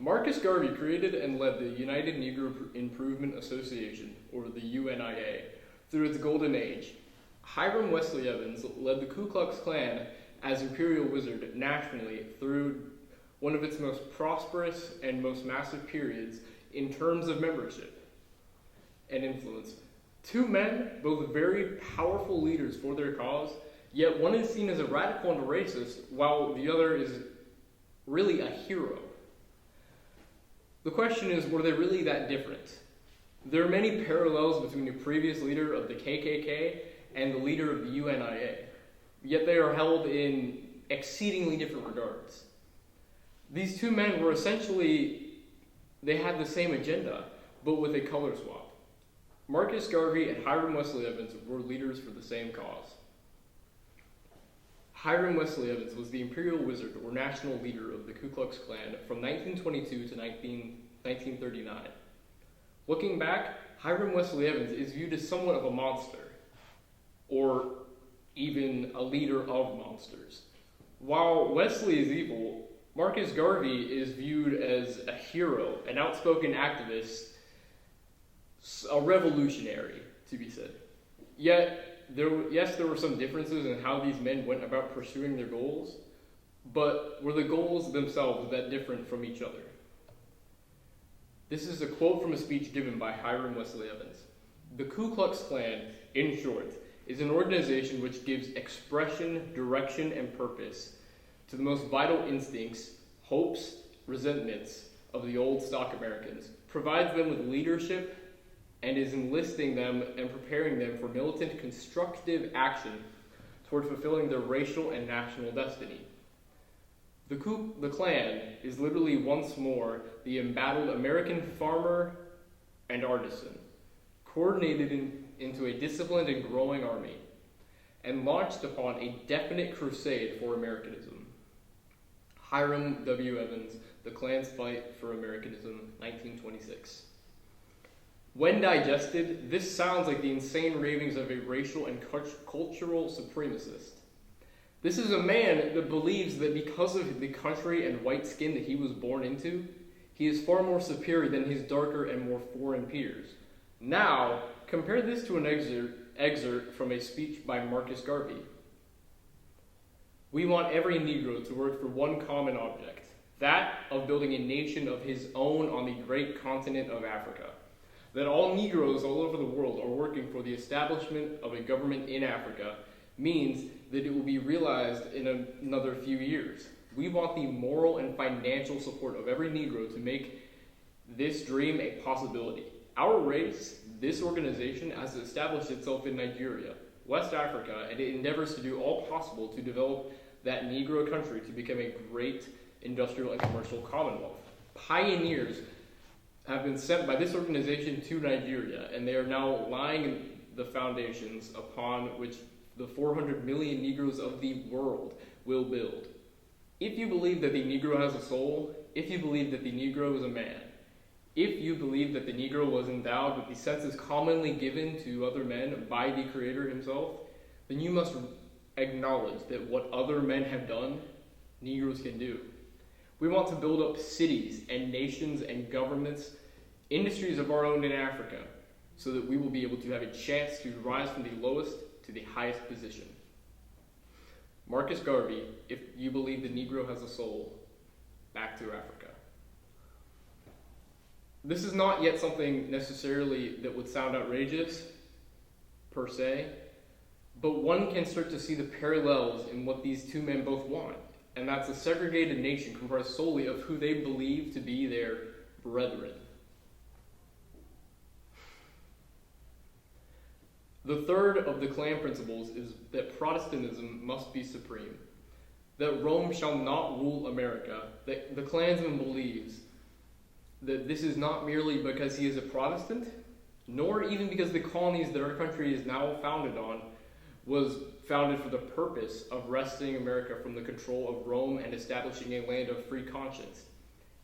Marcus Garvey created and led the United Negro Improvement Association, or the UNIA, through its golden age. Hiram Wesley Evans led the Ku Klux Klan as imperial wizard nationally through one of its most prosperous and most massive periods in terms of membership and influence. Two men, both very powerful leaders for their cause, yet one is seen as a radical and a racist, while the other is really a hero. The question is, were they really that different? There are many parallels between the previous leader of the KKK and the leader of the UNIA, yet they are held in exceedingly different regards. These two men were essentially, they had the same agenda, but with a color swap. Marcus Garvey and Hiram Wesley Evans were leaders for the same cause. Hiram Wesley Evans was the imperial wizard or national leader of the Ku Klux Klan from 1922 to 1939. Looking back, Hiram Wesley Evans is viewed as somewhat of a monster, or even a leader of monsters. While Wesley is evil, Marcus Garvey is viewed as a hero, an outspoken activist, a revolutionary, to be said. Yet, there were some differences in how these men went about pursuing their goals, but were the goals themselves that different from each other? This is a quote from a speech given by Hiram Wesley Evans. The Ku Klux Klan, in short, is an organization which gives expression, direction, and purpose to the most vital instincts, hopes, resentments of the old stock Americans, provides them with leadership, and is enlisting them and preparing them for militant constructive action toward fulfilling their racial and national destiny. The Klan is literally once more the embattled American farmer and artisan, coordinated into a disciplined and growing army, and launched upon a definite crusade for Americanism. Hiram W. Evans, The Klan's Fight for Americanism, 1926. When digested, this sounds like the insane ravings of a racial and cultural supremacist. This is a man that believes that because of the country and white skin that he was born into, he is far more superior than his darker and more foreign peers. Now, compare this to an excerpt from a speech by Marcus Garvey. We want every Negro to work for one common object, that of building a nation of his own on the great continent of Africa. That all Negroes all over the world are working for the establishment of a government in Africa means that it will be realized in another few years. We want the moral and financial support of every Negro to make this dream a possibility. Our race, this organization, has established itself in Nigeria, West Africa, and it endeavors to do all possible to develop that Negro country to become a great industrial and commercial commonwealth. Pioneers have been sent by this organization to Nigeria, and they are now laying the foundations upon which the 400 million Negroes of the world will build. If you believe that the Negro has a soul, if you believe that the Negro is a man, if you believe that the Negro was endowed with the senses commonly given to other men by the Creator himself, then you must acknowledge that what other men have done, Negroes can do. We want to build up cities and nations and governments, industries of our own in Africa, so that we will be able to have a chance to rise from the lowest to the highest position. Marcus Garvey, if you believe the Negro has a soul, back to Africa. This is not yet something necessarily that would sound outrageous, per se, but one can start to see the parallels in what these two men both want. And that's a segregated nation comprised solely of who they believe to be their brethren. The third of the Klan principles is that Protestantism must be supreme, that Rome shall not rule America, that the Klansman believes that this is not merely because he is a Protestant, nor even because the colonies that our country is now founded on was founded for the purpose of wresting America from the control of Rome and establishing a land of free conscience.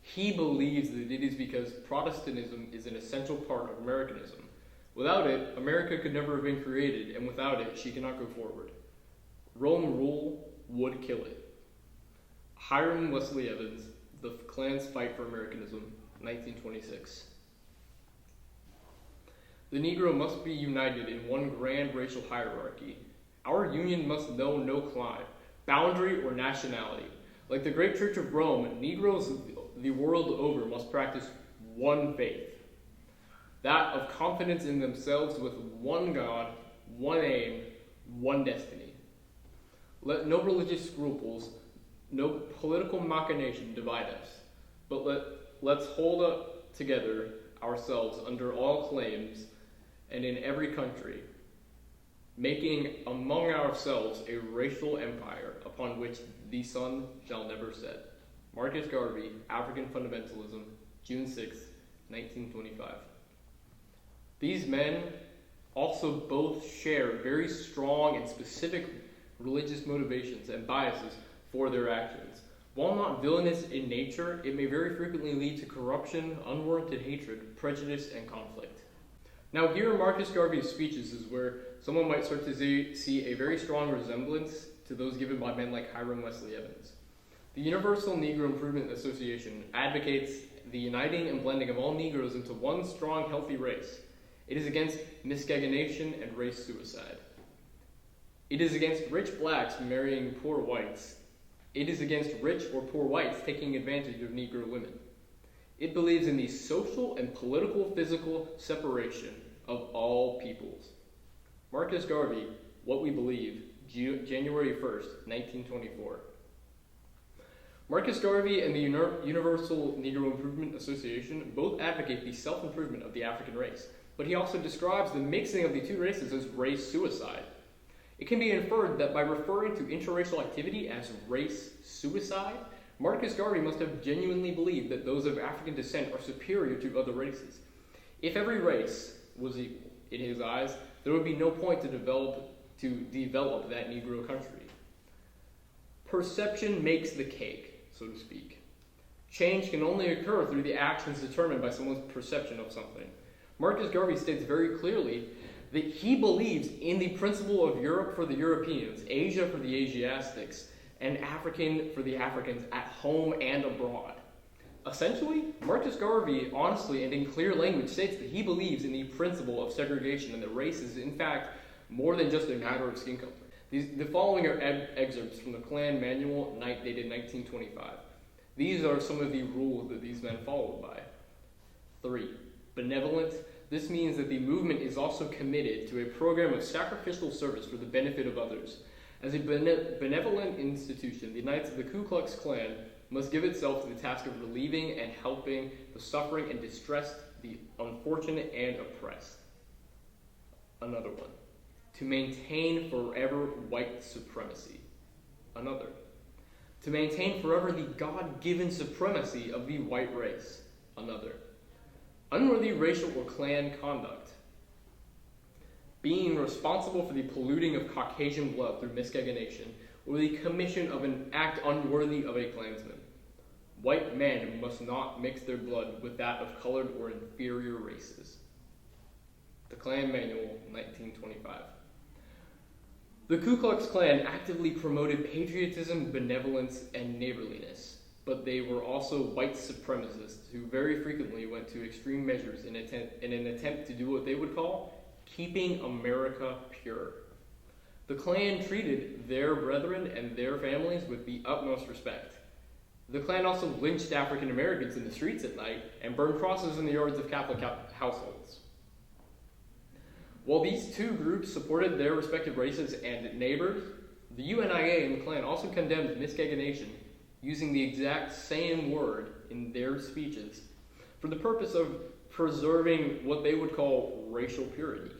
He believes that it is because Protestantism is an essential part of Americanism. Without it, America could never have been created, and without it, she cannot go forward. Rome rule would kill it. Hiram Wesley Evans, The Klan's Fight for Americanism, 1926. The Negro must be united in one grand racial hierarchy. Our union must know no clime, boundary, or nationality. Like the great Church of Rome, Negroes the world over must practice one faith, that of confidence in themselves with one God, one aim, one destiny. Let no religious scruples, no political machination divide us, but let's hold up together ourselves under all claims and in every country, making among ourselves a racial empire upon which the sun shall never set. Marcus Garvey, African Fundamentalism, June 6, 1925. These men also both share very strong and specific religious motivations and biases for their actions. While not villainous in nature, it may very frequently lead to corruption, unwarranted hatred, prejudice, and conflict. Now, here in Marcus Garvey's speeches is where someone might start to see a very strong resemblance to those given by men like Hiram Wesley Evans. The Universal Negro Improvement Association advocates the uniting and blending of all Negroes into one strong, healthy race. It is against miscegenation and race suicide. It is against rich blacks marrying poor whites. It is against rich or poor whites taking advantage of Negro women. It believes in the social and political physical separation of all peoples. Marcus Garvey, What We Believe, January 1st, 1924. Marcus Garvey and the Universal Negro Improvement Association both advocate the self-improvement of the African race, but he also describes the mixing of the two races as race suicide. It can be inferred that by referring to interracial activity as race suicide, Marcus Garvey must have genuinely believed that those of African descent are superior to other races. If every race was equal, in his eyes, there would be no point to develop that Negro country. Perception makes the cake, so to speak. Change can only occur through the actions determined by someone's perception of something. Marcus Garvey states very clearly that he believes in the principle of Europe for the Europeans, Asia for the Asiatics, and African for the Africans at home and abroad. Essentially, Marcus Garvey honestly and in clear language states that he believes in the principle of segregation and that race is in fact more than just a matter of skin color. The following are excerpts from the Klan Manual dated 1925. These are some of the rules that these men followed by. 3. Benevolent. This means that the movement is also committed to a program of sacrificial service for the benefit of others. As a benevolent institution, the Knights of the Ku Klux Klan must give itself to the task of relieving and helping the suffering and distressed, the unfortunate and oppressed. Another one. To maintain forever white supremacy. Another. To maintain forever the God-given supremacy of the white race. Another. Unworthy racial or clan conduct. Being responsible for the polluting of Caucasian blood through miscegenation, or the commission of an act unworthy of a Klansman. White men must not mix their blood with that of colored or inferior races. The Klan Manual, 1925. The Ku Klux Klan actively promoted patriotism, benevolence, and neighborliness, but they were also white supremacists who very frequently went to extreme measures in an attempt to do what they would call keeping America pure. The Klan treated their brethren and their families with the utmost respect. The Klan also lynched African Americans in the streets at night and burned crosses in the yards of Catholic households. While these two groups supported their respective races and neighbors, the UNIA and the Klan also condemned miscegenation using the exact same word in their speeches for the purpose of preserving what they would call racial purity.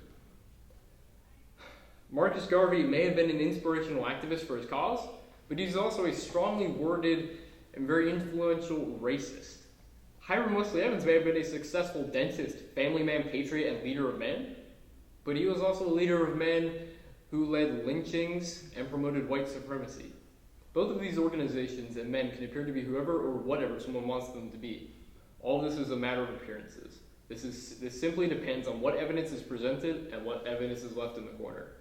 Marcus Garvey may have been an inspirational activist for his cause, but he's also a strongly worded and very influential racist. Hiram Wesley Evans may have been a successful dentist, family man, patriot, and leader of men, but he was also a leader of men who led lynchings and promoted white supremacy. Both of these organizations and men can appear to be whoever or whatever someone wants them to be. All this is a matter of appearances. This simply depends on what evidence is presented and what evidence is left in the corner.